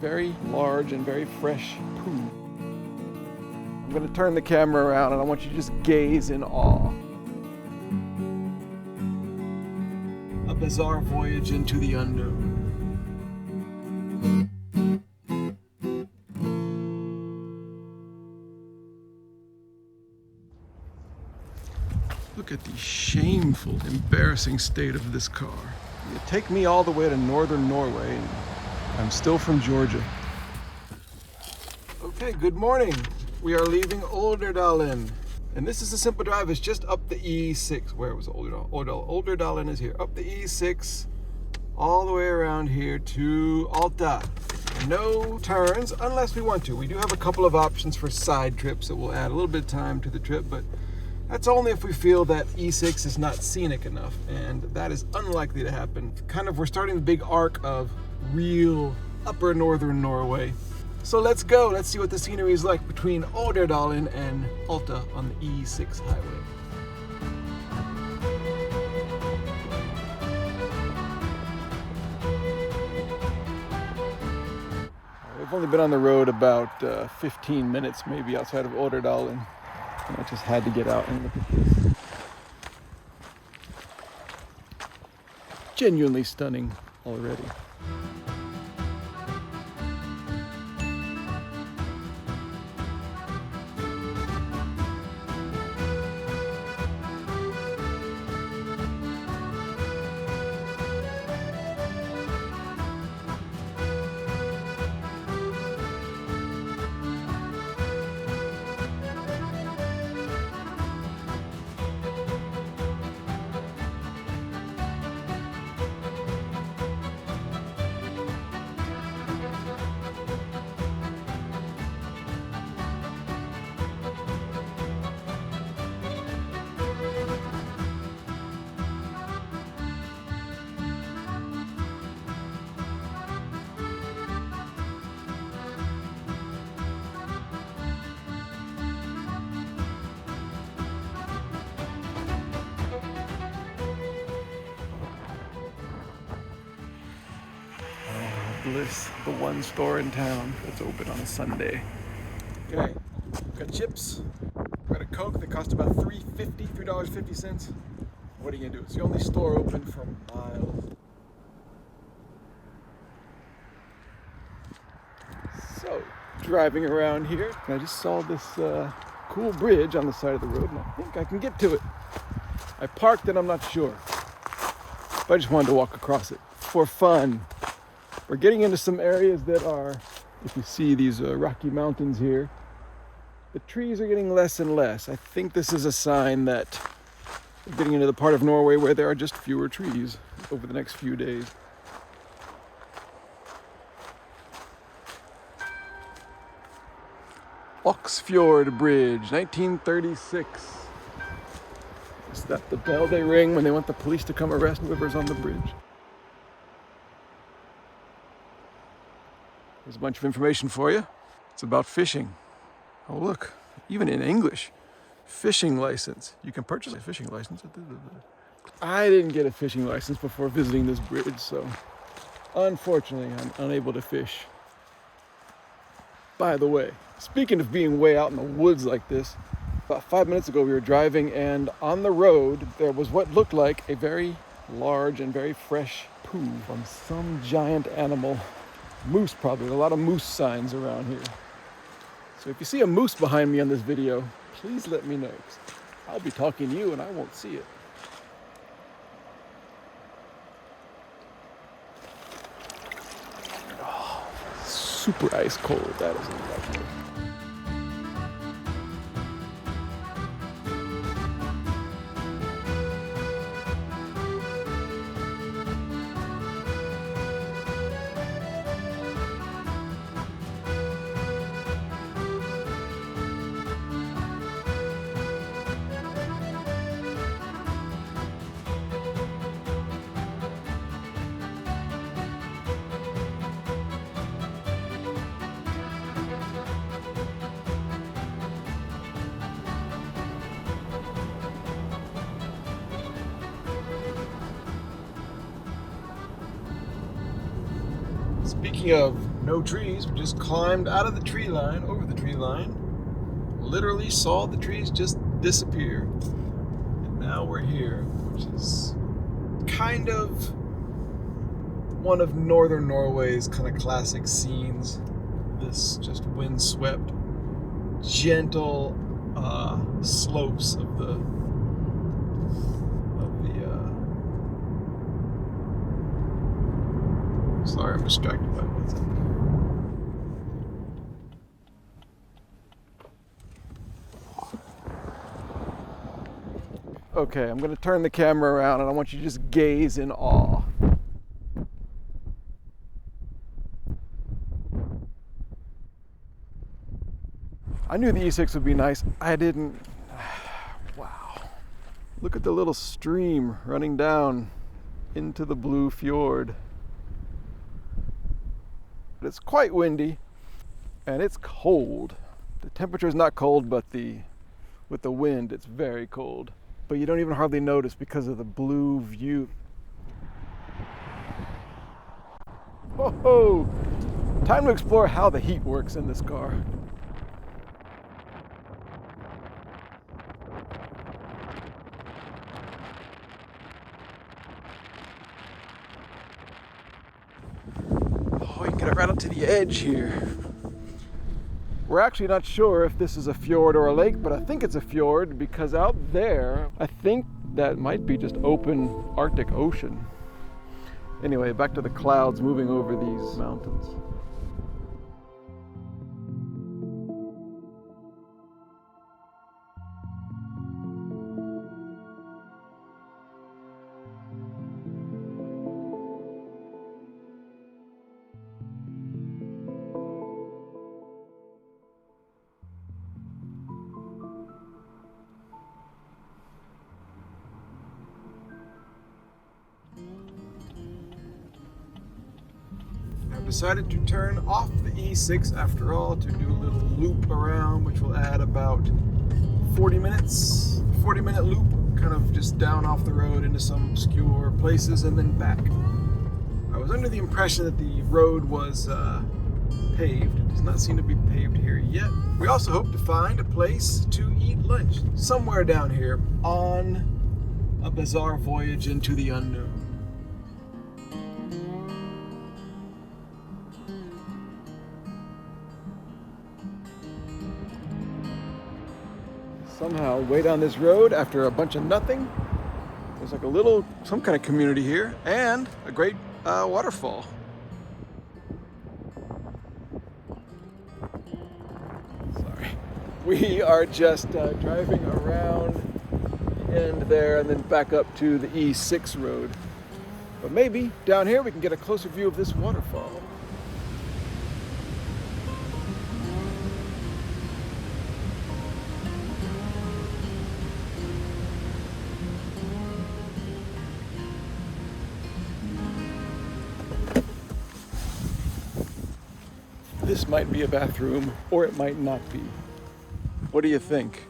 very large and very fresh poo. I'm going to turn the camera around and I want you to just gaze in awe. A bizarre voyage into the unknown. Look at the shameful, embarrassing state of this car. You take me all the way to northern Norway, and I'm still from Georgia. Okay, good morning. We are leaving Olderdalen. And this is a simple drive. It's just up the E6. Where was Olderdalen? Olderdalen is here. Up the E6, all the way around here to Alta. No turns unless we want to. We do have a couple of options for side trips that will add a little bit of time to the trip, but that's only if we feel that E6 is not scenic enough, and that is unlikely to happen. We're starting the big arc of real upper northern Norway. So let's go. Let's see what the scenery is like between Olderdalen and Alta on the E6 highway. We've only been on the road about 15 minutes maybe outside of Olderdalen. I just had to get out and look at this. Genuinely stunning already. Bliss, the one store in town that's open on a Sunday. Okay, got chips, got a Coke that cost about $3.50. What are you gonna do? It's the only store open for miles. So, driving around here, I just saw this cool bridge on the side of the road, and I think I can get to it. I parked and I'm not sure, but I just wanted to walk across it for fun. We're getting into some areas that are, if you see these rocky mountains here, the trees are getting less and less. I think this is a sign that we're getting into the part of Norway where there are just fewer trees over the next few days. Fjord Bridge, 1936. Is that the bell they ring when they want the police to come arrest whoever's on the bridge? There's a bunch of information for you. It's about fishing. Oh look, even in English, fishing license. You can purchase a fishing license. I didn't get a fishing license before visiting this bridge, so unfortunately I'm unable to fish. By the way, speaking of being way out in the woods like this, about 5 minutes ago we were driving, and on the road there was what looked like a very large and very fresh poo from some giant animal. Moose, probably. A lot of moose signs around here. So if you see a moose behind me on this video, please let me know. I'll be talking to you and I won't see it. Oh, super ice cold. That is lovely. Speaking of no trees, we just climbed out of the tree line, over the tree line. Literally saw the trees just disappear. And now we're here, which is kind of one of northern Norway's kind of classic scenes. This just windswept, gentle slopes of the sorry, I'm distracted by what's in there. Okay, I'm going to turn the camera around and I want you to just gaze in awe. I knew the E6 would be nice. I didn't. Wow. Look at the little stream running down into the blue fjord. But it's quite windy and it's cold. The temperature is not cold, but with the wind, it's very cold. But you don't even hardly notice because of the blue view. Whoa! Time to explore how the heat works in this car. Oh, you can get it right up to the edge here. We're actually not sure if this is a fjord or a lake, but I think it's a fjord because out there, I think that might be just open Arctic Ocean. Anyway, back to the clouds moving over these mountains. Decided to turn off the E6 after all to do a little loop around, which will add about 40 minutes, 40-minute loop, kind of just down off the road into some obscure places and then back. I was under the impression that the road was paved. It does not seem to be paved here yet. We also hope to find a place to eat lunch somewhere down here on a bizarre voyage into the unknown. Somehow, way down this road, after a bunch of nothing, there's like some kind of community here, and a great waterfall. Sorry. We are just driving around the end there and then back up to the E6 road. But maybe down here we can get a closer view of this waterfall. This might be a bathroom, or it might not be. What do you think?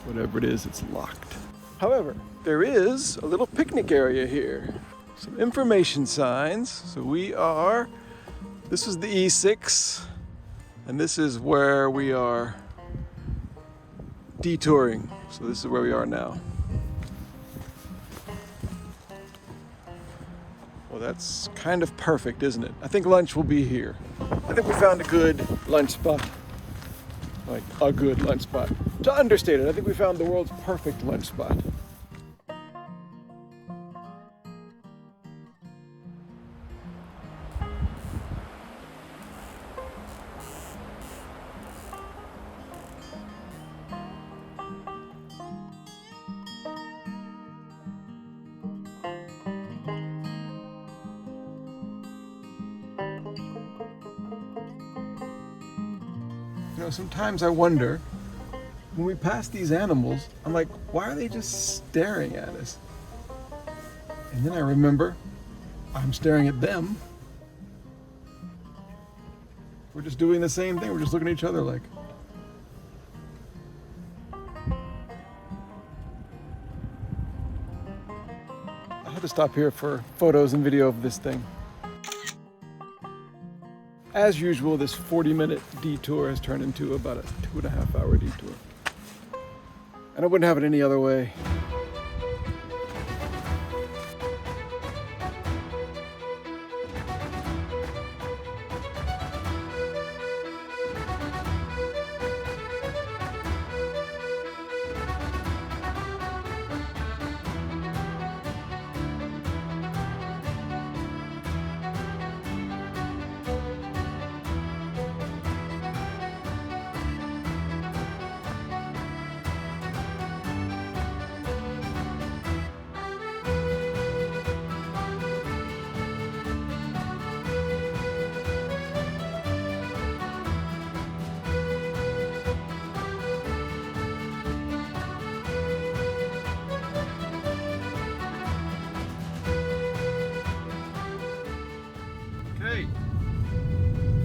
Whatever it is, it's locked. However, there is a little picnic area here. Some information signs. So this is the E6, and this is where we are detouring. So this is where we are now. Well, that's kind of perfect, isn't it? I think lunch will be here. I think we found a good lunch spot. Like, a good lunch spot. To understate it, I think we found the world's perfect lunch spot. You know, sometimes I wonder, when we pass these animals, I'm like, why are they just staring at us? And then I remember, I'm staring at them. We're just doing the same thing, we're just looking at each other like. I have to stop here for photos and video of this thing. As usual, this 40-minute detour has turned into about a 2.5-hour detour. And I wouldn't have it any other way.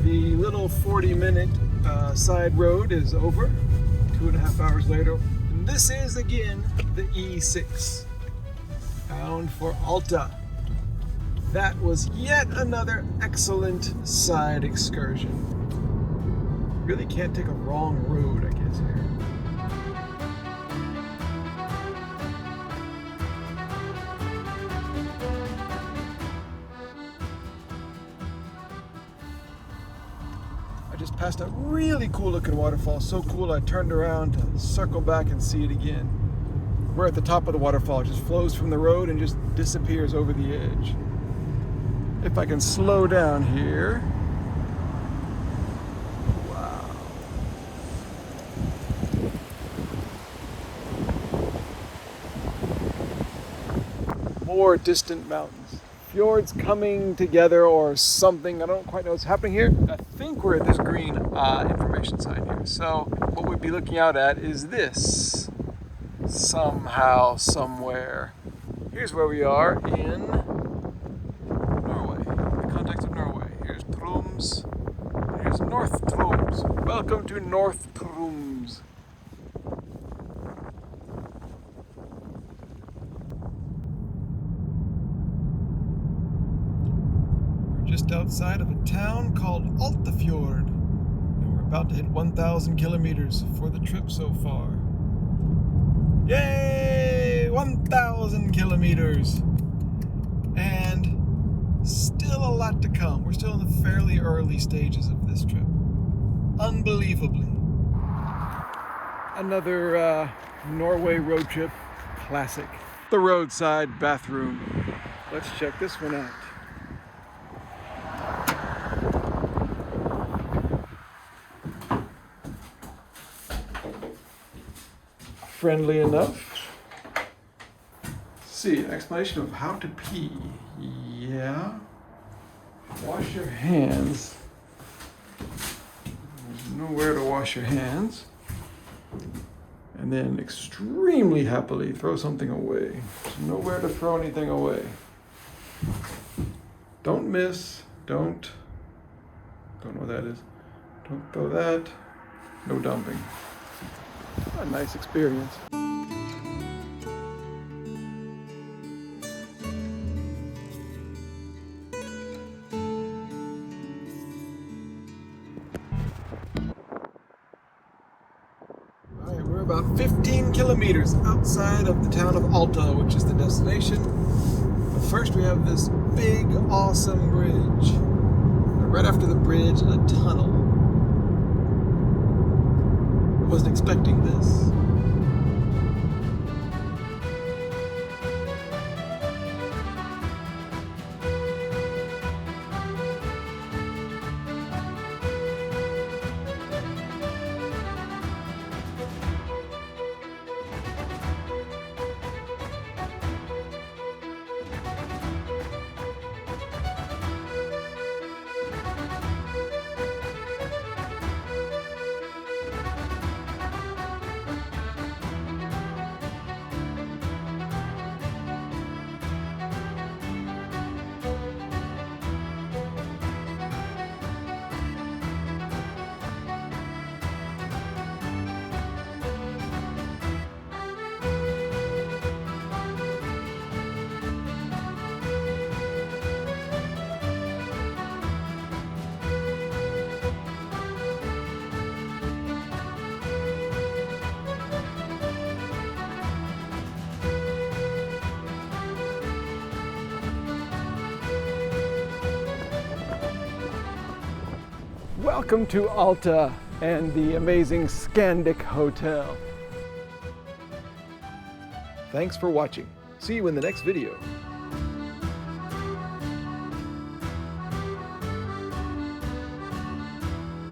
The little 40-minute side road is over, 2.5 hours later. And this is again the E6, bound for Alta. That was yet another excellent side excursion. Really can't take a wrong road, I guess, here. Just passed a really cool looking waterfall, so cool I turned around to circle back and see it again. We're at the top of the waterfall, it just flows from the road and just disappears over the edge. If I can slow down here. Wow. More distant mountains. Fjords coming together or something. I don't quite know what's happening here. I think we're at this green information sign here. So what we'd be looking out at is this. Somehow, somewhere. Here's where we are in Norway, in the context of Norway. Here's Troms. Here's North Troms. Welcome to North Troms. Just outside of a town called Alta Fjord, and we're about to hit 1,000 kilometers for the trip so far. Yay! 1,000 kilometers! And still a lot to come. We're still in the fairly early stages of this trip. Unbelievably. Another Norway road trip classic. The roadside bathroom. Let's check this one out. Friendly enough. Let's see, an explanation of how to pee. Yeah. Wash your hands. There's nowhere to wash your hands. And then extremely happily throw something away. There's nowhere to throw anything away. Don't miss. Don't know what that is. Don't throw that. No dumping. A nice experience. Alright, we're about 15 kilometers outside of the town of Alta, which is the destination. But first we have this big, awesome bridge. And right after the bridge, a tunnel. Wasn't expecting this. welcome to Alta and the amazing Scenic Hotel. Thanks for watching. See you in the next video.